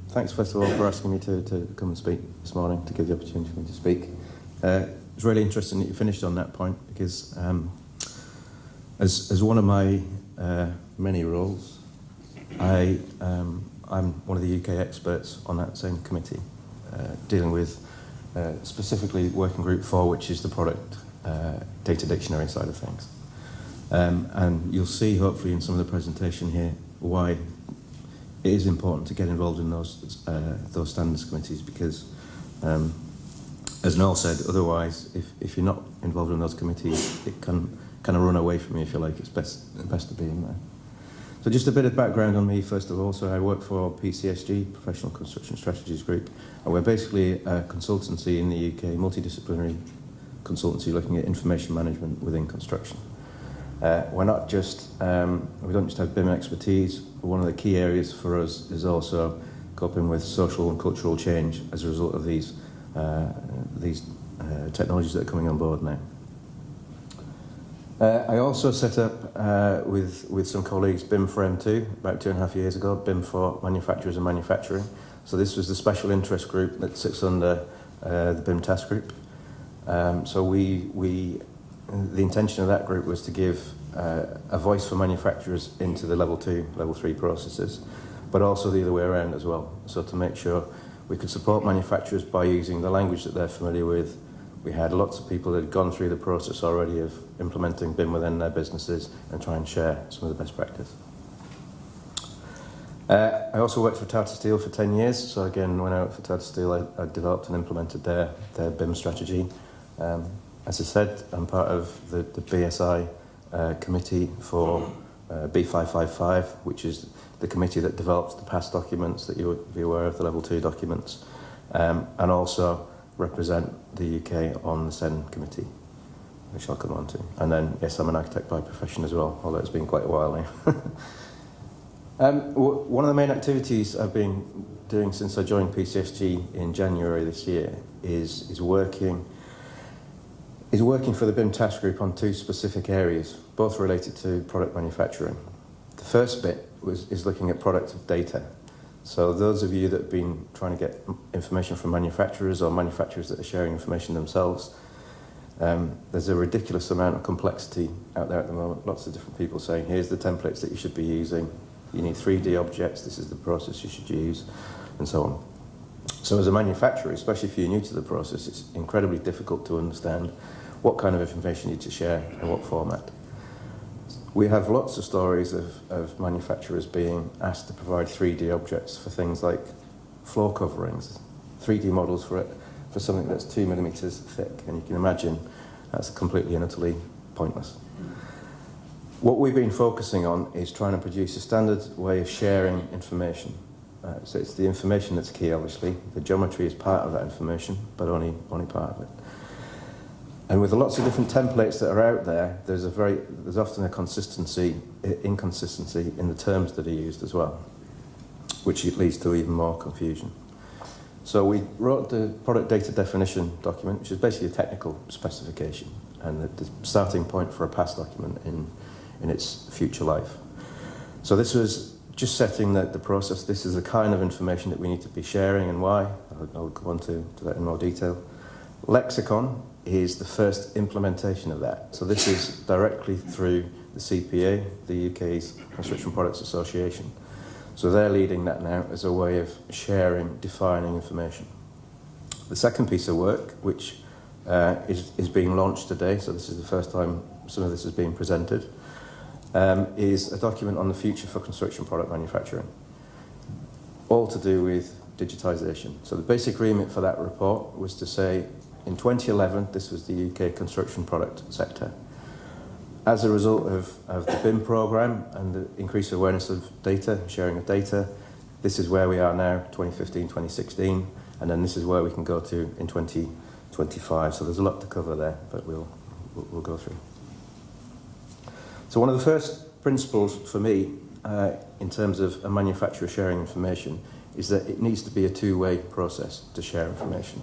Thanks, first of all, for asking me to come and speak this morning, to give the opportunity for me to speak. It's really interesting that you finished on that point, because as one of my many roles, I'm one of the UK experts on that same committee, dealing with specifically Working Group 4, which is the product data dictionary side of things. And you'll see, hopefully, in some of the presentation here, why it is important to get involved in those standards committees, because, as Noel said, otherwise, if you're not involved in those committees, it can kind of run away from you, if you like. It's best to be in there. So just a bit of background on me, first of all. So I work for PCSG, Professional Construction Strategies Group, and we're basically a consultancy in the UK, multidisciplinary consultancy looking at information management within construction. We're not just, we don't just have BIM expertise. One of the key areas for us is also coping with social and cultural change as a result of these technologies that are coming on board now. I also set up with some colleagues BIM for M2 about 2.5 years ago, BIM for manufacturers and manufacturing. So this was the special interest group that sits under the BIM task group. So the intention of that group was to give a voice for manufacturers into the level 2, level 3 processes, but also the other way around as well. So to make sure we could support manufacturers by using the language that they're familiar with. We had lots of people that had gone through the process already of implementing BIM within their businesses and try and share some of the best practice. I also worked for Tata Steel for 10 years. So again, when I worked for Tata Steel, I developed and implemented their BIM strategy. As I said, I'm part of the BSI committee for B555, which is the committee that develops the past documents that you would be aware of, the level 2 documents, and also represent the UK on the SEN committee, which I'll come on to. And then, yes, I'm an architect by profession as well, although it's been quite a while now. One of the main activities I've been doing since I joined PCSG in January this year is working for the BIM task group on 2 specific areas, both related to product manufacturing. The first bit is looking at product data. So those of you that have been trying to get information from manufacturers or manufacturers that are sharing information themselves, there's a ridiculous amount of complexity out there at the moment. Lots of different people saying, here's the templates that you should be using. You need 3D objects. This is the process you should use, and so on. So as a manufacturer, especially if you're new to the process, it's incredibly difficult to understand what kind of information you need to share and what format. We have lots of stories of manufacturers being asked to provide 3D objects for things like floor coverings, 3D models for something that's 2 millimeters thick, and you can imagine that's completely and utterly pointless. What we've been focusing on is trying to produce a standard way of sharing information. So it's the information that's key, obviously. The geometry is part of that information, but only part of it. And with lots of different templates that are out there, there's often a inconsistency in the terms that are used as well, which leads to even more confusion. So we wrote the product data definition document, which is basically a technical specification and the starting point for a past document in its future life. So this was just setting the process. This is the kind of information that we need to be sharing and why. I'll go on to that in more detail. Lexicon is the first implementation of that. So this is directly through the CPA, the UK's Construction Products Association. So they're leading that now as a way of sharing, defining information. The second piece of work, which is being launched today, so this is the first time some of this is being presented, is a document on the future for construction product manufacturing, all to do with digitisation. So the basic remit for that report was to say, in 2011, this was the UK construction product sector. As a result of the BIM programme and the increased awareness of data, sharing of data, this is where we are now, 2015, 2016, and then this is where we can go to in 2025. So there's a lot to cover there, but we'll go through. So one of the first principles for me, in terms of a manufacturer sharing information, is that it needs to be a two-way process to share information.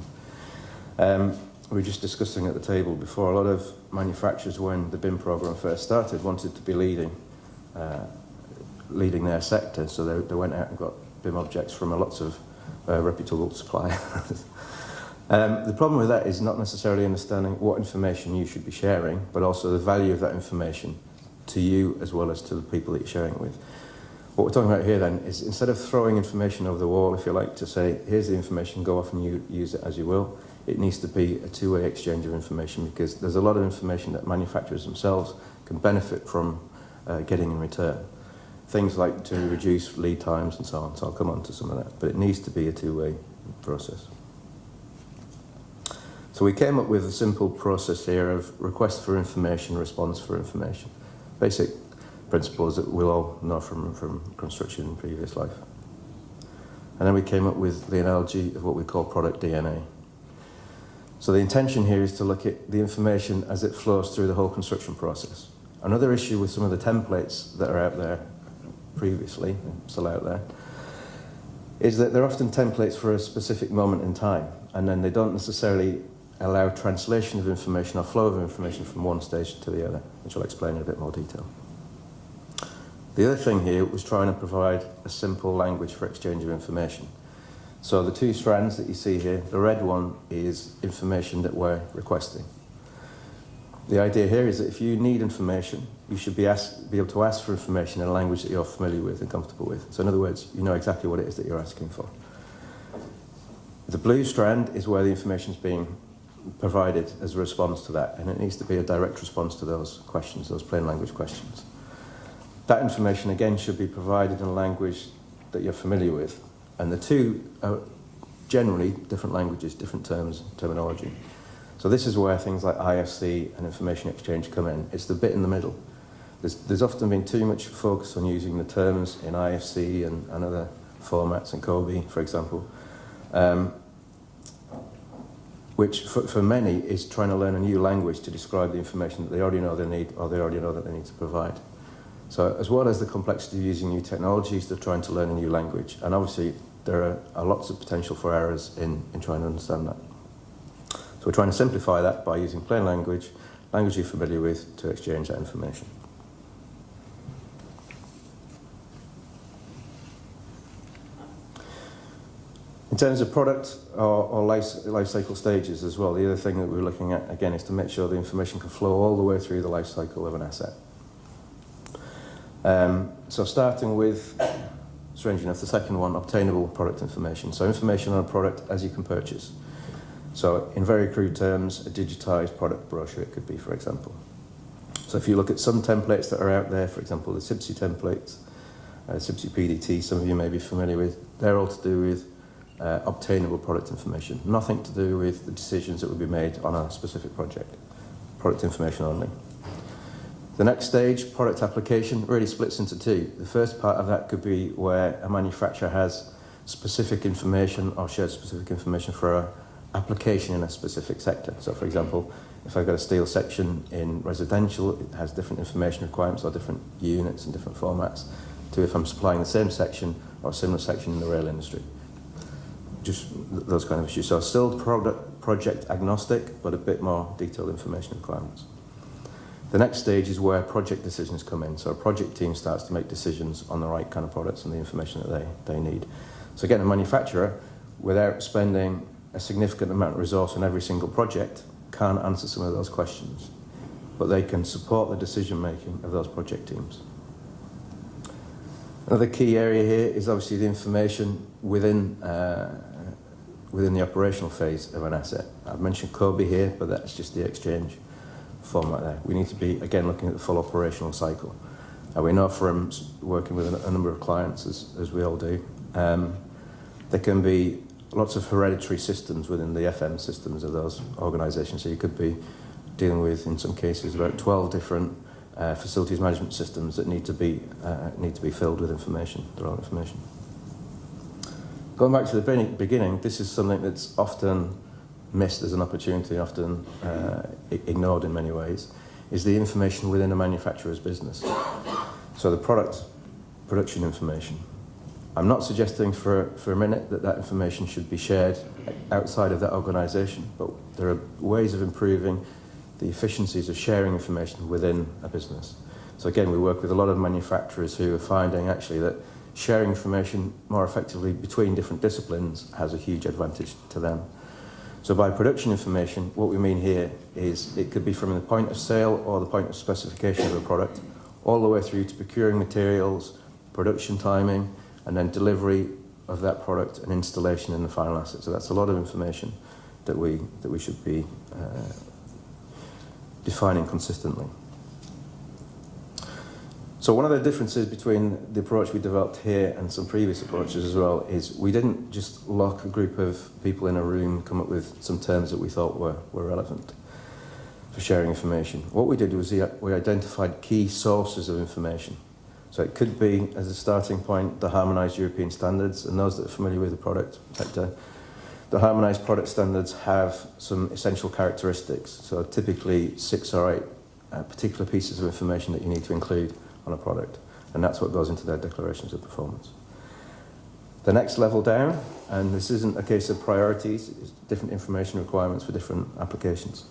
We were just discussing at the table before, a lot of manufacturers, when the BIM programme first started, wanted to be leading leading their sector, so they went out and got BIM objects from lots of reputable suppliers. The problem with that is not necessarily understanding what information you should be sharing, but also the value of that information to you as well as to the people that you're sharing it with. What we're talking about here then is, instead of throwing information over the wall, if you like, to say, here's the information, go off and you use it as you will, it needs to be a two-way exchange of information, because there's a lot of information that manufacturers themselves can benefit from getting in return. Things like to reduce lead times and so on, so I'll come on to some of that, but it needs to be a two-way process. So we came up with a simple process here of request for information, response for information. Basic principles that we'll all know from construction in previous life. And then we came up with the analogy of what we call product DNA. So the intention here is to look at the information as it flows through the whole construction process. Another issue with some of the templates that are out there previously, still out there, is that they're often templates for a specific moment in time, and then they don't necessarily allow translation of information or flow of information from one stage to the other, which I'll explain in a bit more detail. The other thing here was trying to provide a simple language for exchange of information. So the two strands that you see here, the red one is information that we're requesting. The idea here is that if you need information, you should be able to ask for information in a language that you're familiar with and comfortable with. So in other words, you know exactly what it is that you're asking for. The blue strand is where the information is being provided as a response to that, and it needs to be a direct response to those questions, those plain language questions. That information again should be provided in a language that you're familiar with, and the two are generally different languages, different terms, terminology. So this is where things like IFC and information exchange come in. It's the bit in the middle. There's often been too much focus on using the terms in IFC and other formats, and COBE, for example, which for many is trying to learn a new language to describe the information that they already know they need, or they already know that they need to provide. So as well as the complexity of using new technologies, they're trying to learn a new language. And obviously there are lots of potential for errors in trying to understand that. So we're trying to simplify that by using plain language you're familiar with, to exchange that information. In terms of product or life cycle stages as well, the other thing that we're looking at, again, is to make sure the information can flow all the way through the life cycle of an asset. So starting with, strange enough, the second one, obtainable product information. So information on a product as you can purchase. So in very crude terms, a digitized product brochure it could be, for example. So if you look at some templates that are out there, for example, the CIBSI templates, CIBSI PDT, some of you may be familiar with, they're all to do with obtainable product information. Nothing to do with the decisions that would be made on a specific project. Product information only. The next stage, product application, really splits into two. The first part of that could be where a manufacturer has specific information or shares specific information for an application in a specific sector. So for example, if I've got a steel section in residential, it has different information requirements or different units and different formats to if I'm supplying the same section or a similar section in the rail industry. Just those kind of issues. So still project agnostic, but a bit more detailed information requirements. The next stage is where project decisions come in. So a project team starts to make decisions on the right kind of products and the information that they need. So again, a manufacturer, without spending a significant amount of resource on every single project, can't answer some of those questions, but they can support the decision making of those project teams. Another key area here is obviously the information within the operational phase of an asset. I've mentioned COBE here, but that's just the exchange format there. We need to be, again, looking at the full operational cycle. We know from working with a number of clients, as we all do, there can be lots of hereditary systems within the FM systems of those organisations. So you could be dealing with, in some cases, about 12 different facilities management systems that need to be filled with information, the right information. Going back to the beginning, this is something that's often missed as an opportunity, often ignored in many ways, is the information within a manufacturer's business. So the production information. I'm not suggesting for a minute that information should be shared outside of that organisation, but there are ways of improving the efficiencies of sharing information within a business. So again, we work with a lot of manufacturers who are finding actually that sharing information more effectively between different disciplines has a huge advantage to them. So by production information, what we mean here is it could be from the point of sale or the point of specification of a product, all the way through to procuring materials, production timing, and then delivery of that product and installation in the final asset. So that's a lot of information that we should be defining consistently. So one of the differences between the approach we developed here and some previous approaches as well is we didn't just lock a group of people in a room, come up with some terms that we thought were relevant for sharing information. What we did was we identified key sources of information. So it could be, as a starting point, the harmonised European standards, and those that are familiar with the product sector, the harmonised product standards have some essential characteristics. So typically 6 or 8 particular pieces of information that you need to include on a product, and that's what goes into their declarations of performance. The next level down, and this isn't a case of priorities, it's different information requirements for different applications.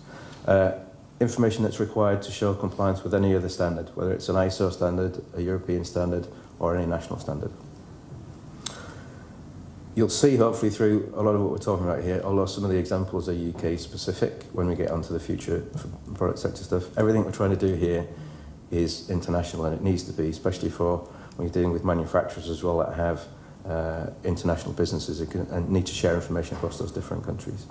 Information that's required to show compliance with any other standard, whether it's an ISO standard, a European standard, or any national standard. You'll see hopefully through a lot of what we're talking about here, although some of the examples are UK specific when we get onto the future product sector stuff, everything we're trying to do here is international, and it needs to be, especially for when you're dealing with manufacturers as well that have international businesses and need to share information across those different countries.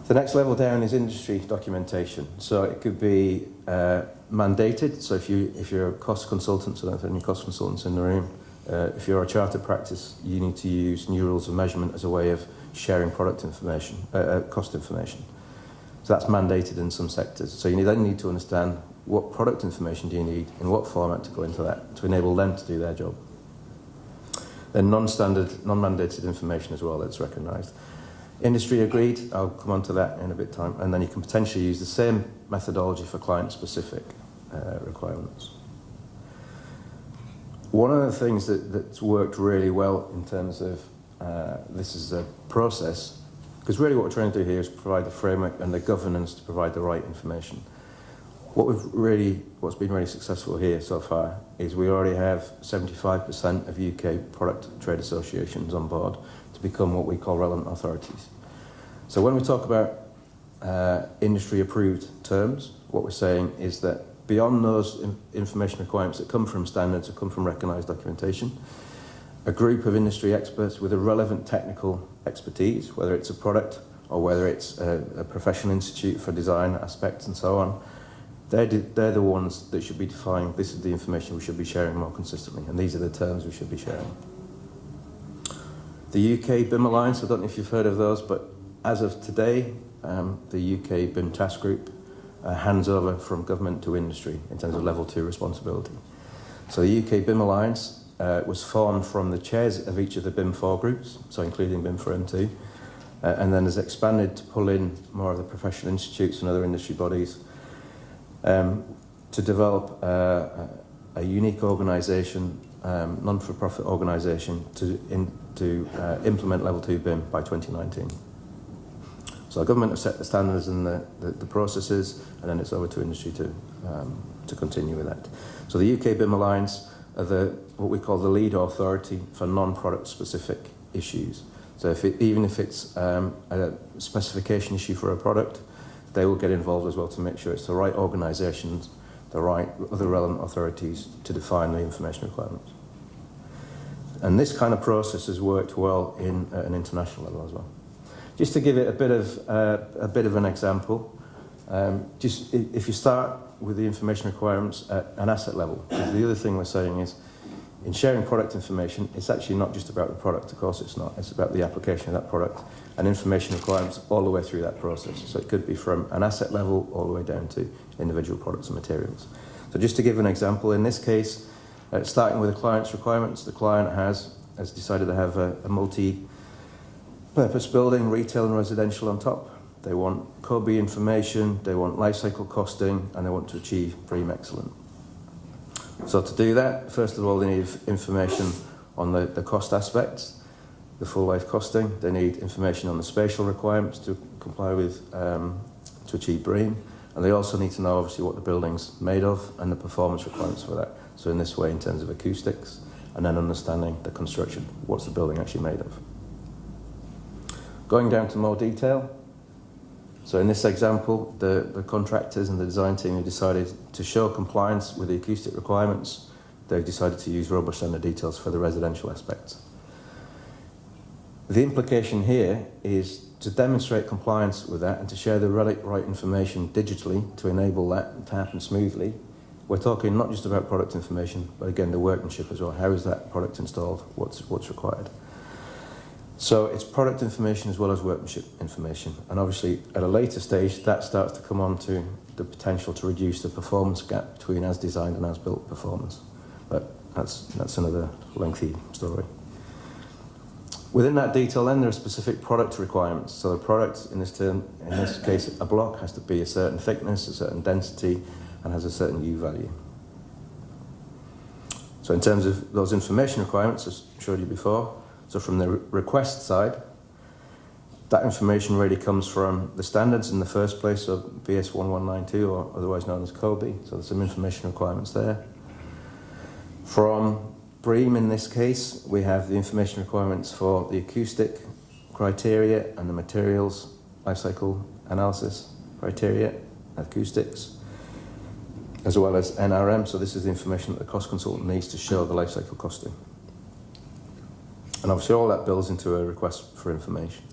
The next level down is industry documentation. So it could be mandated. So if you're a cost consultant, so I don't have any cost consultants in the room, if you're a chartered practice, you need to use new rules of measurement as a way of sharing product information, cost information. So that's mandated in some sectors. So you then need to understand what product information do you need, in what format to go into that, to enable them to do their job. Then non-standard, non-mandated information as well that's recognised. Industry agreed, I'll come on to that in a bit time, and then you can potentially use the same methodology for client-specific requirements. One of the things that's worked really well in terms of this is a process, because really what we're trying to do here is provide the framework and the governance to provide the right information. What's been really successful here so far is we already have 75% of UK product trade associations on board to become what we call relevant authorities. So when we talk about industry approved terms, what we're saying is that beyond those information requirements that come from standards or come from recognised documentation, a group of industry experts with a relevant technical expertise, whether it's a product or whether it's a professional institute for design aspects and so on, they're the ones that should be defining this is the information we should be sharing more consistently, and these are the terms we should be sharing. The UK BIM Alliance, I don't know if you've heard of those, but as of today, the UK BIM Task Group hands over from government to industry in terms of level 2 responsibility. So the UK BIM Alliance was formed from the chairs of each of the BIM 4 groups, so including BIM Firm 2, and then has expanded to pull in more of the professional institutes and other industry bodies to develop a unique organisation, non-for-profit organisation to implement level 2 BIM by 2019. So the government have set the standards and the processes, and then it's over to industry to continue with that. So the UK BIM Alliance are what we call the lead authority for non-product specific issues. So even if it's a specification issue for a product, they will get involved as well to make sure it's the right organisations, the right other relevant authorities to define the information requirements. And this kind of process has worked well at an international level as well. Just to give it a bit of an example, just if you start with the information requirements at an asset level, because the other thing we're saying is, in sharing product information, it's actually not just about the product, of course it's not, it's about the application of that product and information requirements all the way through that process. So it could be from an asset level all the way down to individual products and materials. So just to give an example, in this case, starting with the client's requirements, the client has decided to have a multi-purpose building, retail and residential on top. They want COBE information, they want life cycle costing, and they want to achieve BREEAM Excellent. So to do that, first of all, they need information on the cost aspects, the full life costing. They need information on the spatial requirements to comply with, to achieve BREEAM. And they also need to know, obviously, what the building's made of and the performance requirements for that. So in this way, in terms of acoustics, and then understanding the construction, what's the building actually made of. Going down to more detail. So in this example, the contractors and the design team who decided to show compliance with the acoustic requirements, they decided to use robust standard details for the residential aspects. The implication here is to demonstrate compliance with that and to share the right information digitally to enable that to happen smoothly. We're talking not just about product information, but again, the workmanship as well. How is that product installed? What's required? So it's product information as well as workmanship information. And obviously, at a later stage, that starts to come on to the potential to reduce the performance gap between as designed and as built performance. But that's another lengthy story. Within that detail, then, there are specific product requirements. So the product, in this case, a block, has to be a certain thickness, a certain density, and has a certain U value. So in terms of those information requirements, as I showed you before, so from the request side, that information really comes from the standards in the first place, so BS 1192, or otherwise known as COBE, so there's some information requirements there. From BREEAM, in this case, we have the information requirements for the acoustic criteria and the materials life cycle analysis criteria, acoustics, as well as NRM. So this is the information that the cost consultant needs to show the life cycle costing. And obviously all that builds into a request for information.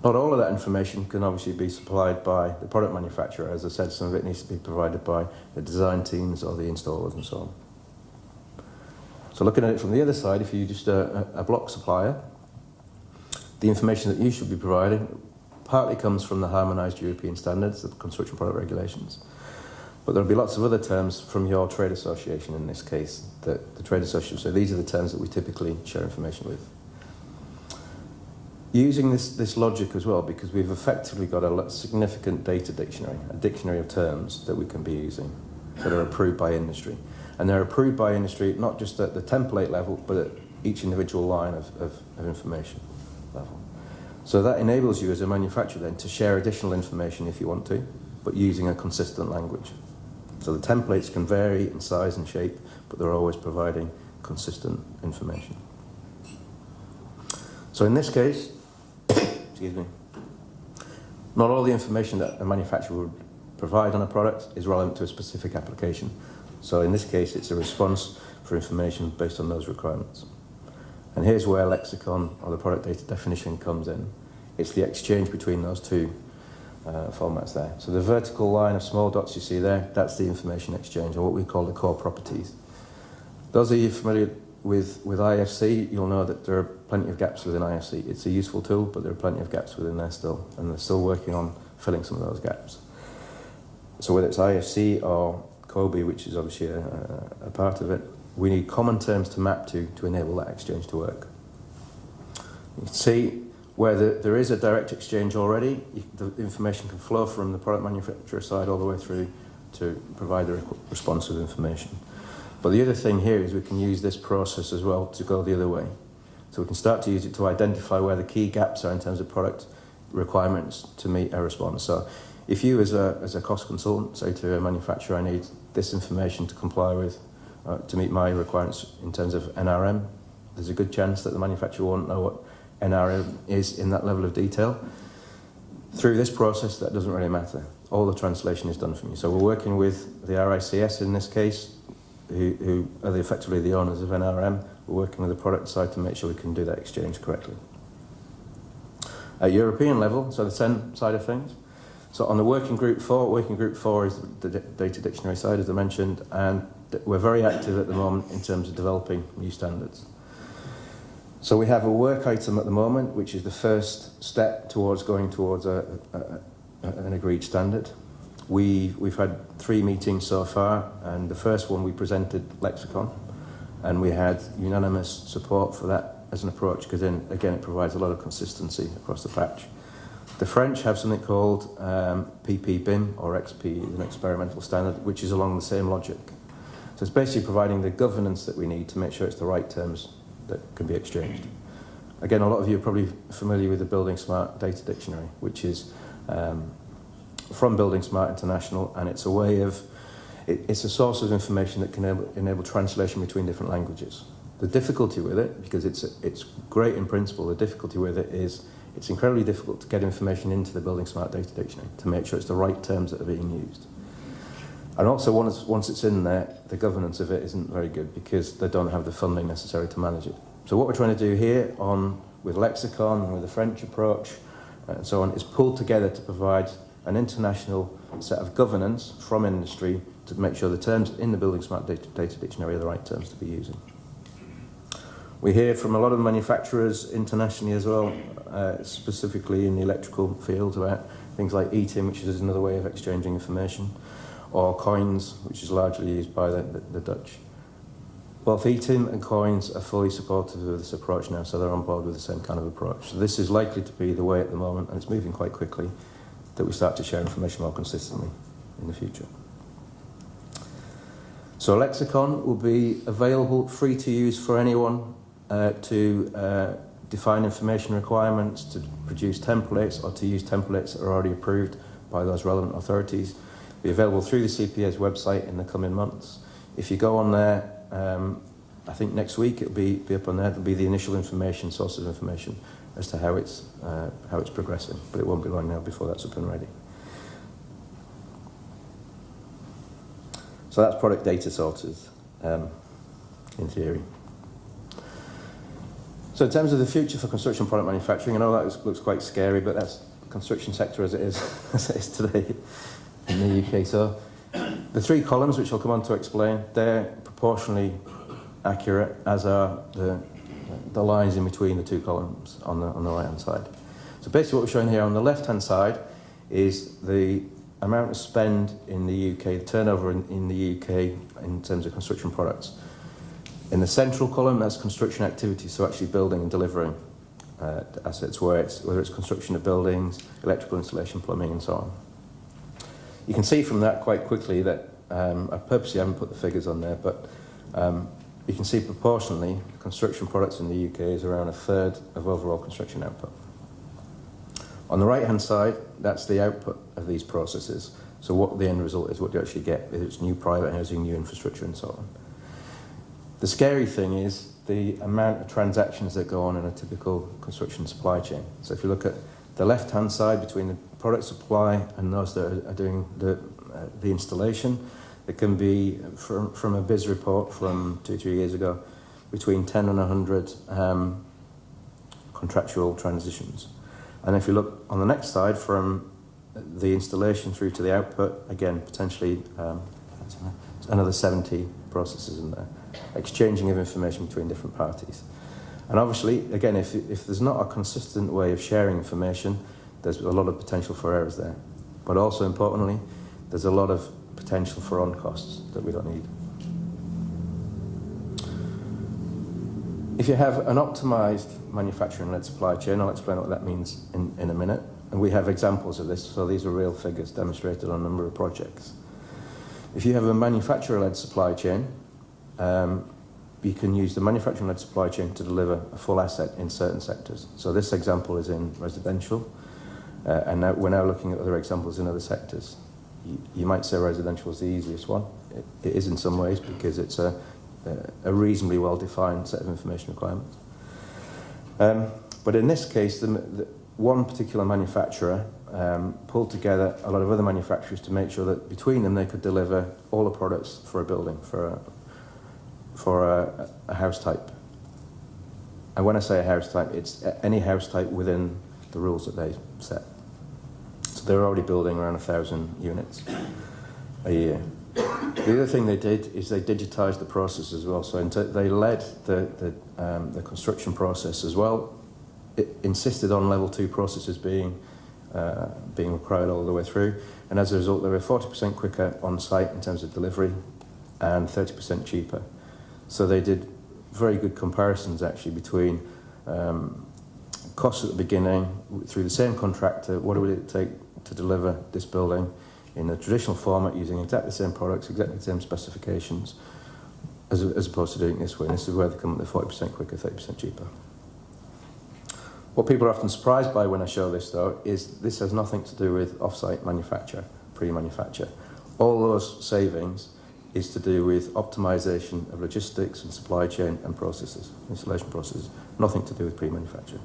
Not all of that information can obviously be supplied by the product manufacturer. As I said, some of it needs to be provided by the design teams or the installers and so on. So looking at it from the other side, if you're just a block supplier, the information that you should be providing partly comes from the harmonised European standards, the construction product regulations. But there'll be lots of other terms from your trade association in this case, that the trade association, so these are the terms that we typically share information with. Using this logic as well, because we've effectively got a significant data dictionary, a dictionary of terms that we can be using that are approved by industry. And they're approved by industry not just at the template level, but at each individual line of information level. So that enables you as a manufacturer then to share additional information if you want to, but using a consistent language. So the templates can vary in size and shape, but they're always providing consistent information. So in this case, excuse me, not all the information that a manufacturer would provide on a product is relevant to a specific application. So in this case, it's a response for information based on those requirements. And here's where lexicon or the product data definition comes in. It's the exchange between those two formats there. So the vertical line of small dots you see there, that's the information exchange, or what we call the core properties. Those of you familiar with IFC, you'll know that there are plenty of gaps within IFC. It's a useful tool, but there are plenty of gaps within there still, and they're still working on filling some of those gaps. So whether it's IFC or COBE, which is obviously a part of it, we need common terms to map to enable that exchange to work. You can see where there is a direct exchange already, the information can flow from the product manufacturer side all the way through to provide the responsive information. But the other thing here is we can use this process as well to go the other way. So we can start to use it to identify where the key gaps are in terms of product requirements to meet a response. So if you as a cost consultant say to a manufacturer, I need this information to comply with, to meet my requirements in terms of NRM, there's a good chance that the manufacturer won't know what NRM is in that level of detail. Through this process, that doesn't really matter. All the translation is done for you. So we're working with the RICS in this case, who are effectively the owners of NRM. We're working with the product side to make sure we can do that exchange correctly. At European level, so the SEN side of things, so on the working group 4 is the data dictionary side, as I mentioned, and we're very active at the moment in terms of developing new standards. So we have a work item at the moment, which is the first step towards going towards an agreed standard. We've had 3 meetings so far, and the first one we presented lexicon, and we had unanimous support for that as an approach, because then again it provides a lot of consistency across the patch. The French have something called PPBIM, or XP, an experimental standard, which is along the same logic. So it's basically providing the governance that we need to make sure it's the right terms that can be exchanged. Again, a lot of you are probably familiar with the Building Smart Data Dictionary, which is from Building Smart International, and it's a way of, it's a source of information that can enable translation between different languages. The difficulty with it, because it's great in principle, the difficulty with it is it's incredibly difficult to get information into the Building Smart Data Dictionary to make sure it's the right terms that are being used. And also, once it's in there, the governance of it isn't very good because they don't have the funding necessary to manage it. So what we're trying to do here with Lexicon and with the French approach and so on is pull together to provide an international set of governance from industry to make sure the terms in the Building Smart Data Dictionary are the right terms to be using. We hear from a lot of manufacturers internationally as well, specifically in the electrical field, about things like ETIM, which is another way of exchanging information, or coins, which is largely used by the Dutch. Both ETIM and coins are fully supportive of this approach now, so they're on board with the same kind of approach. So this is likely to be the way at the moment, and it's moving quite quickly, that we start to share information more consistently in the future. So Lexicon will be available, free to use for anyone to define information requirements, to produce templates, or to use templates that are already approved by those relevant authorities. It'll be available through the CPA's website in the coming months. If you go on there, I think next week it'll be up on there. There'll be the initial information, source of information as to how it's progressing, but it won't be long now before that's up and ready. So that's product data sorters, in theory. So in terms of the future for construction product manufacturing, I know that looks quite scary, but that's the construction sector as it is today in the UK. So the three columns, which I'll come on to explain, they're proportionally accurate, as are the lines in between the two columns on the right-hand side. So basically what we're showing here on the left-hand side is the amount of spend in the UK, the turnover in the UK in terms of construction products. In the central column, that's construction activity, so actually building and delivering assets, whether it's construction of buildings, electrical installation, plumbing, and so on. You can see from that quite quickly that, I purposely haven't put the figures on there, but you can see proportionally, construction products in the UK is around a third of overall construction output. On the right-hand side, that's the output of these processes. So what the end result is, what you actually get, whether it's new private housing, new infrastructure, and so on. The scary thing is the amount of transactions that go on in a typical construction supply chain. So if you look at the left-hand side between the product supply and those that are doing the installation, it can be, from a BIS report from 2-3 years ago, between 10 and 100 contractual transitions. And if you look on the next side, from the installation through to the output, again, potentially another 70 processes in there, exchanging of information between different parties. And obviously, again, if there's not a consistent way of sharing information, there's a lot of potential for errors there. But also importantly, there's a lot of potential for on-costs that we don't need. If you have an optimized manufacturing-led supply chain, I'll explain what that means in a minute. And we have examples of this, so these are real figures demonstrated on a number of projects. If you have a manufacturer-led supply chain, you can use the manufacturing-led supply chain to deliver a full asset in certain sectors. So this example is in residential, and now we're now looking at other examples in other sectors. You might say residential is the easiest one. It is in some ways because it's a reasonably well-defined set of information requirements. But in this case, the one particular manufacturer pulled together a lot of other manufacturers to make sure that between them they could deliver all the products for a building, for a house type. And when I say a house type, it's any house type within the rules that they set. So they're already building around 1,000 units a year. The other thing they did is they digitized the process as well. So they led the construction process as well. It insisted on level 2 processes being required all the way through. And as a result, they were 40% quicker on site in terms of delivery and 30% cheaper. So they did very good comparisons actually between costs at the beginning through the same contractor. What would it take to deliver this building in a traditional format using exactly the same products, exactly the same specifications, as opposed to doing it this way. And this is where they come up with 40% quicker, 30% cheaper. What people are often surprised by when I show this, though, is this has nothing to do with off-site manufacture, pre-manufacture. All those savings is to do with optimization of logistics and supply chain and processes, installation processes, nothing to do with pre-manufacture.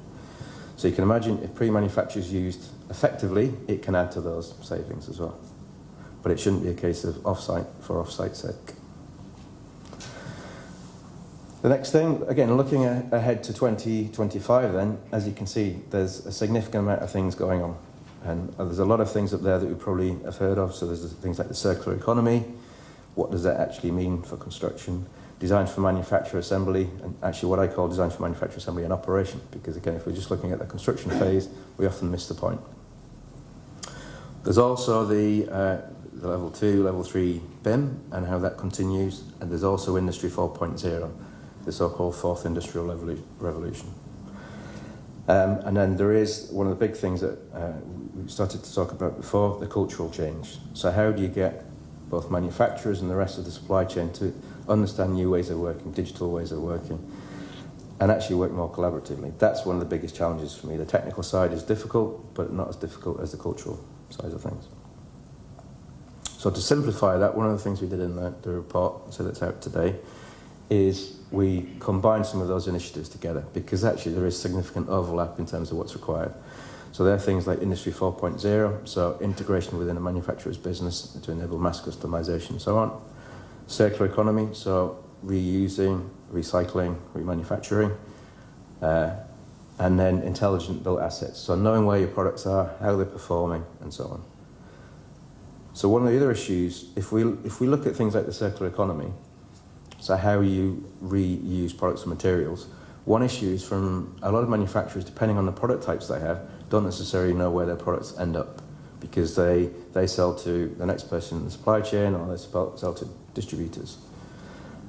So you can imagine if pre-manufacture is used effectively, it can add to those savings as well. But it shouldn't be a case of off-site for off-site's sake. The next thing, again, looking ahead to 2025 then, as you can see, there's a significant amount of things going on. And there's a lot of things up there that we probably have heard of. So there's things like the circular economy. What does that actually mean for construction? Design for manufacture assembly, and actually what I call design for manufacture assembly and operation, because again, if we're just looking at the construction phase, we often miss the point. There's also the level 2, level 3 BIM and how that continues, and there's also Industry 4.0, the so-called fourth industrial revolution. And then there is one of the big things that we started to talk about before, the cultural change. So how do you get both manufacturers and the rest of the supply chain to understand new ways of working, digital ways of working, and actually work more collaboratively? That's one of the biggest challenges for me. The technical side is difficult, but not as difficult as the cultural side of things. So to simplify that, one of the things we did in the report, so that's out today, is we combined some of those initiatives together, because actually there is significant overlap in terms of what's required. So there are things like Industry 4.0, so integration within a manufacturer's business to enable mass customization and so on. Circular economy, so reusing, recycling, remanufacturing. And then intelligent built assets, so knowing where your products are, how they're performing, and so on. So one of the other issues, if we look at things like the circular economy, so how you reuse products and materials, one issue is from a lot of manufacturers, depending on the product types they have, don't necessarily know where their products end up, because they sell to the next person in the supply chain, or they sell to distributors.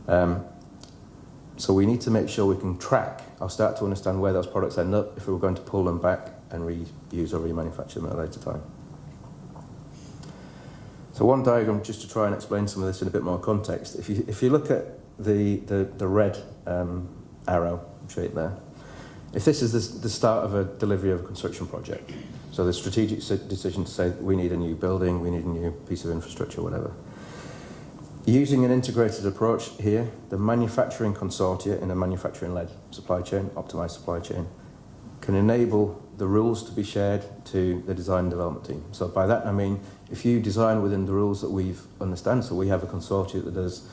So we need to make sure we can track or start to understand where those products end up if we were going to pull them back and reuse or remanufacture them at a later time. So one diagram, just to try and explain some of this in a bit more context. If you look at the red arrow shape there, if this is the start of a delivery of a construction project, so the strategic decision to say we need a new building, we need a new piece of infrastructure, whatever. Using an integrated approach here, the manufacturing consortia in a manufacturing-led supply chain, optimized supply chain, can enable the rules to be shared to the design and development team. So by that I mean, if you design within the rules that we understand, so we have a consortia that does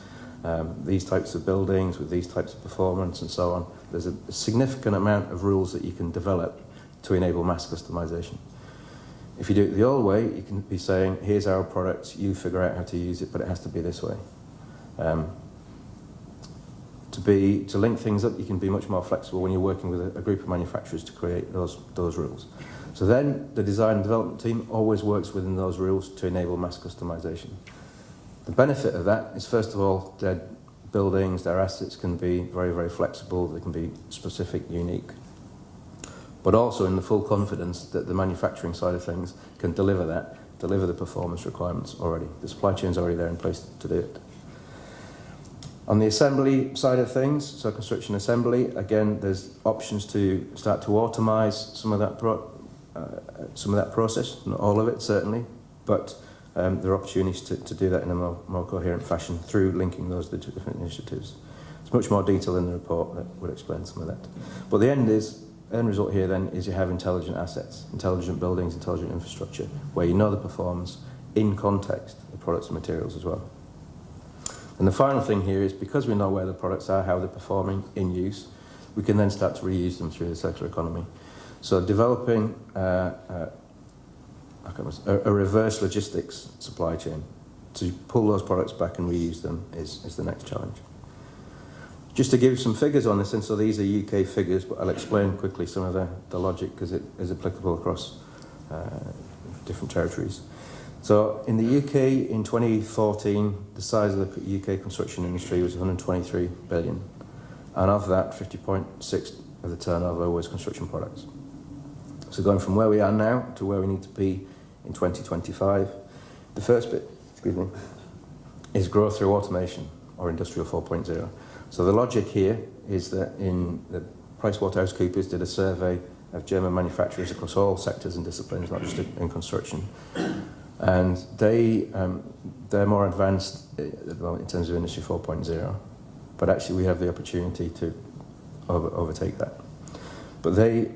these types of buildings with these types of performance and so on, there's a significant amount of rules that you can develop to enable mass customization. If you do it the old way, you can be saying, here's our product, you figure out how to use it, but it has to be this way. To link things up, you can be much more flexible when you're working with a group of manufacturers to create those rules. So then the design and development team always works within those rules to enable mass customization. The benefit of that is, first of all, their buildings, their assets can be very, very flexible, they can be specific, unique, but also in the full confidence that the manufacturing side of things can deliver the performance requirements already. The supply chain's already there in place to do it. On the assembly side of things, so construction assembly, again, there's options to start to automize some of that process, not all of it certainly, but there are opportunities to do that in a more coherent fashion through linking those different initiatives. There's much more detail in the report that would explain some of that. But the end result here then is you have intelligent assets, intelligent buildings, intelligent infrastructure, where you know the performance in context, the products and materials as well. And the final thing here is, because we know where the products are, how they're performing in use, we can then start to reuse them through the circular economy. So developing a reverse logistics supply chain to pull those products back and reuse them is the next challenge. Just to give you some figures on this, and so these are UK figures, but I'll explain quickly some of the logic because it is applicable across different territories. So in the UK in 2014, the size of the UK construction industry was 123 billion. And of that, 50.6 of the turnover was construction products. So going from where we are now to where we need to be in 2025, the first bit, is growth through automation, or Industrial 4.0. So the logic here is that in the PricewaterhouseCoopers did a survey of German manufacturers across all sectors and disciplines, not just in construction. And they're more advanced at the moment in terms of Industry 4.0, but actually we have the opportunity to overtake that. But they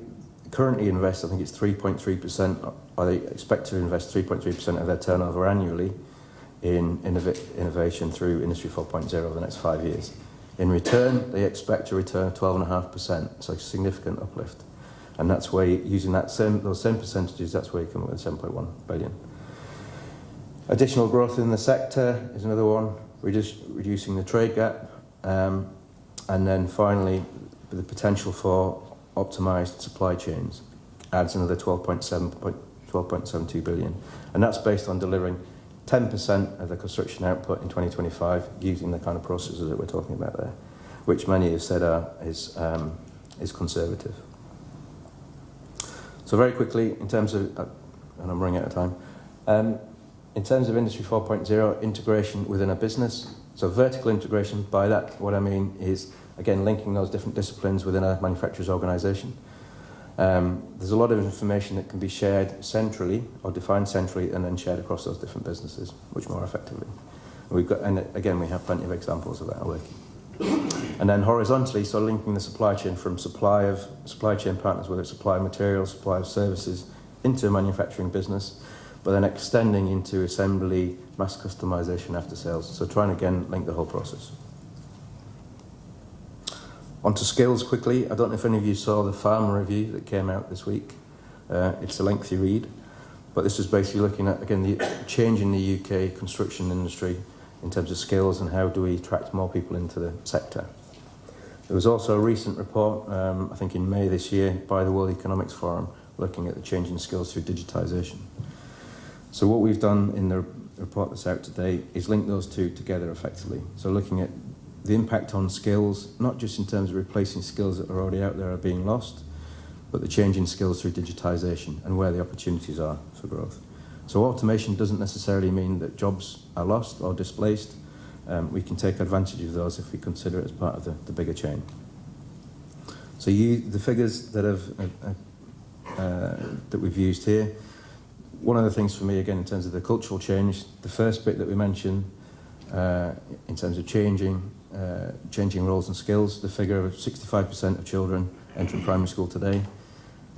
currently invest, I think it's 3.3%, or they expect to invest 3.3% of their turnover annually in innovation through Industry 4.0 over the next 5 years. In return, they expect a return of 12.5%, so a significant uplift. And that's where, using those same percentages, that's where you come up with 7.1 billion. Additional growth in the sector is another one, reducing the trade gap. And then finally, the potential for optimised supply chains adds another 12.72 billion. And that's based on delivering 10% of the construction output in 2025 using the kind of processes that we're talking about there, which many have said is conservative. So very quickly, in terms of, and I'm running out of time, in terms of Industry 4.0 integration within a business, so vertical integration, by that what I mean is, again, linking those different disciplines within a manufacturer's organisation. There's a lot of information that can be shared centrally or defined centrally and then shared across those different businesses much more effectively. And again, we have plenty of examples of that working. And then horizontally, so linking the supply chain from supply chain partners, whether it's supply of materials, supply of services, into a manufacturing business, but then extending into assembly, mass customization after sales. So trying to, again, link the whole process. On to skills quickly. I don't know if any of you saw the farm review that came out this week. It's a lengthy read, but this is basically looking at, again, the change in the UK construction industry in terms of skills and how do we attract more people into the sector. There was also a recent report, I think in May this year, by the World Economics Forum, looking at the change in skills through digitisation. So what we've done in the report that's out today is link those two together effectively. So looking at the impact on skills, not just in terms of replacing skills that are already out there are being lost, but the change in skills through digitisation and where the opportunities are for growth. So automation doesn't necessarily mean that jobs are lost or displaced. We can take advantage of those if we consider it as part of the bigger chain. So the figures that that we've used here, one of the things for me, again, in terms of the cultural change, the first bit that we mentioned, in terms of changing roles and skills, the figure of 65% of children entering primary school today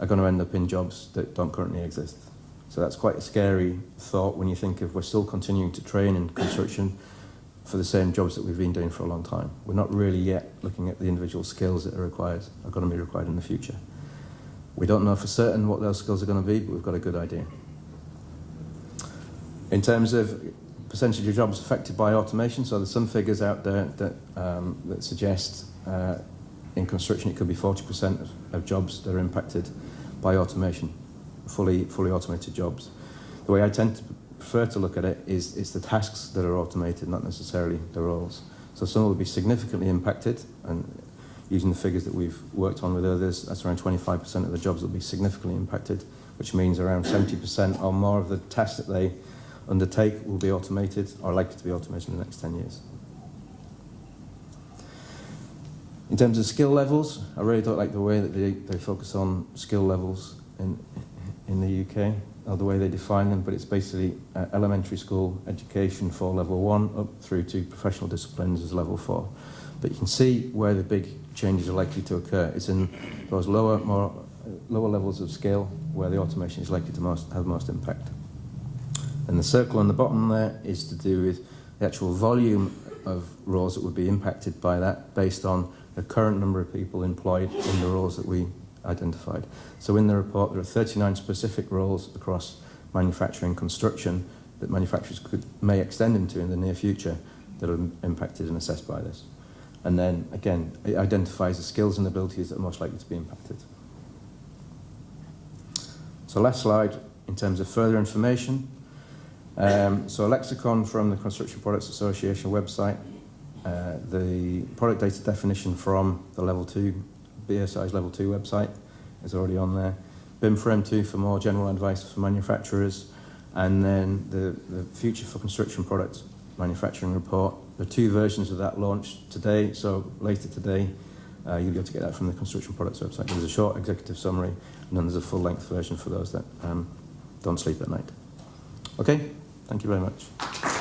are going to end up in jobs that don't currently exist. So that's quite a scary thought when you think of we're still continuing to train in construction for the same jobs that we've been doing for a long time. We're not really yet looking at the individual skills that are going to be required in the future. We don't know for certain what those skills are going to be, but we've got a good idea. In terms of percentage of jobs affected by automation, so there's some figures out there that suggest in construction it could be 40% of jobs that are impacted by automation, fully automated jobs. The way I tend to prefer to look at it is it's the tasks that are automated, not necessarily the roles. So some will be significantly impacted, and using the figures that we've worked on with others, that's around 25% of the jobs will be significantly impacted, which means around 70% or more of the tasks that they undertake will be automated or likely to be automated in the next 10 years. In terms of skill levels, I really don't like the way that they focus on skill levels in the UK, or the way they define them, but it's basically elementary school education for level 1 up through to professional disciplines as level 4. But you can see where the big changes are likely to occur. It's in those lower levels of skill where the automation is likely to have most impact. And the circle on the bottom there is to do with the actual volume of roles that would be impacted by that based on the current number of people employed in the roles that we identified. So in the report, there are 39 specific roles across manufacturing and construction that manufacturers may extend into in the near future that are impacted and assessed by this. And then, again, it identifies the skills and abilities that are most likely to be impacted. So last slide, in terms of further information. So a lexicon from the Construction Products Association website, the product data definition from the Level 2, BSI's Level 2 website is already on there. BIM for M2 for more general advice for manufacturers, and then the Future for Construction Products Manufacturing report. The 2 versions of that launched today, so later today, you'll be able to get that from the Construction Products website. There's a short executive summary, and then there's a full-length version for those that don't sleep at night. Okay, thank you very much.